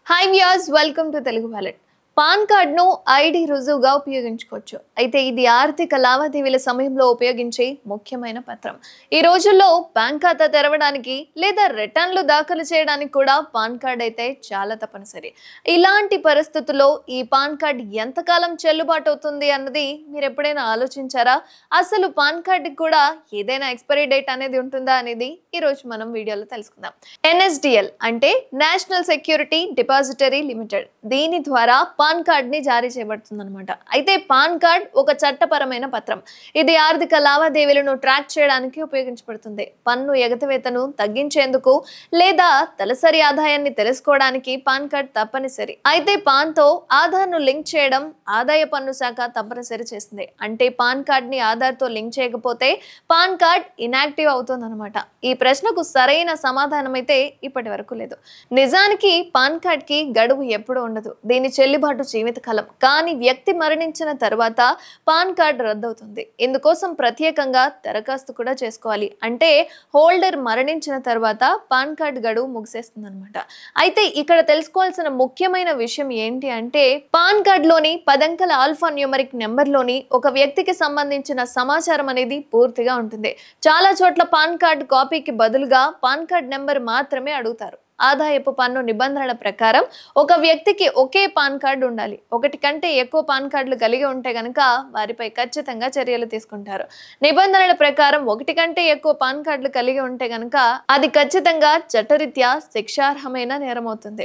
Hi viewers, welcome to Telugu wallet. Pan కార్డ్ను ID రుజువుగా ఉపయోగించుకోవచ్చు. అయితే ఇది ఆర్థిక లావాదేవీల సమయంలో ఉపయోగించే ముఖ్యమైన పత్రం. ఈ రోజుల్లో బ్యాంక్ ఖాతా తెరవడానికి లేదా రిటర్న్లు దాఖలు చేయడానికి కూడా పాన్ కార్డ్ అయితే చాలా తప్పనిసరి. ఇలాంటి పరిస్థితుల్లో ఈ పాన్ కార్డ్ ఎంతకాలం చెల్లుబాటు అవుతుంది అన్నది మీరు ఎప్పుడైనా ఆలోచించారా? అసలు పాన్ కార్డుకి కూడా ఏదైనా ఎక్స్పైరీ డేట్ అనేది ఉంటుందా అనేది ఈ రోజు మనం వీడియోలో తెలుసుకుందాం. NSDL అంటే నేషనల్ సెక్యూరిటీ డిపాజిటరీ లిమిటెడ్. దీని ద్వారా పాన్ కార్డ్ ని జారీ చేయబడుతుంది అనమాట. అయితే పాన్ కార్డ్ ఒక చట్టపరమైన పత్రం. ఇది ఆర్థిక లావాదేవీలను ట్రాక్ చేయడానికి ఉపయోగించబడుతుంది. పన్ను ఎగతివేతను తగ్గించేందుకు లేదా తలసరి ఆదాయాన్ని తెలుసుకోవడానికి పాన్ కార్డ్ తప్పనిసరి. అయితే పాన్ తో ఆధార్ ను లింక్ చేయడం ఆదాయ పన్ను శాఖ తప్పనిసరి చేస్తుంది. అంటే పాన్ కార్డ్ ని ఆధార్ తో లింక్ చేయకపోతే పాన్ కార్డ్ ఇనాక్టివ్ అవుతుంది అనమాట. ఈ ప్రశ్నకు సరైన సమాధానం అయితే ఇప్పటి వరకు లేదు. నిజానికి పాన్ కార్డ్ కి గడువు ఎప్పుడు ఉండదు. దీని చెల్లుబాటు జీవితకాలం. కానీ వ్యక్తి మరణించిన తర్వాత పాన్ కార్డ్ రద్దవుతుంది. ఇందుకోసం ప్రత్యేకంగా దరఖాస్తు కూడా చేసుకోవాలి. అంటే హోల్డర్ మరణించిన తర్వాత పాన్ కార్డ్ గడువు ముగిసేస్తుంది అనమాట. అయితే ఇక్కడ తెలుసుకోవాల్సిన ముఖ్యమైన విషయం ఏంటి అంటే పాన్ కార్డ్ లోని 10 అంకెల ఆల్ఫా న్యూమరిక్ నెంబర్ లోని ఒక వ్యక్తికి సంబంధించిన సమాచారం అనేది పూర్తిగా ఉంటుంది. చాలా చోట్ల పాన్ కార్డ్ కాపీకి బదులుగా పాన్ కార్డ్ నెంబర్ మాత్రమే అడుగుతారు. ఆదాయపు పన్ను నిబంధనల ప్రకారం ఒక వ్యక్తికి ఒకే పాన్ కార్డు ఉండాలి. ఒకటి కంటే ఎక్కువ పాన్ కార్డులు కలిగి ఉంటే గనక వారిపై ఖచ్చితంగా చర్యలు తీసుకుంటారు. నిబంధనల ప్రకారం ఒకటి కంటే ఎక్కువ పాన్ కార్డులు కలిగి ఉంటే గనక అది ఖచ్చితంగా చట్టరీత్యా శిక్షార్హమైన నేరం అవుతుంది.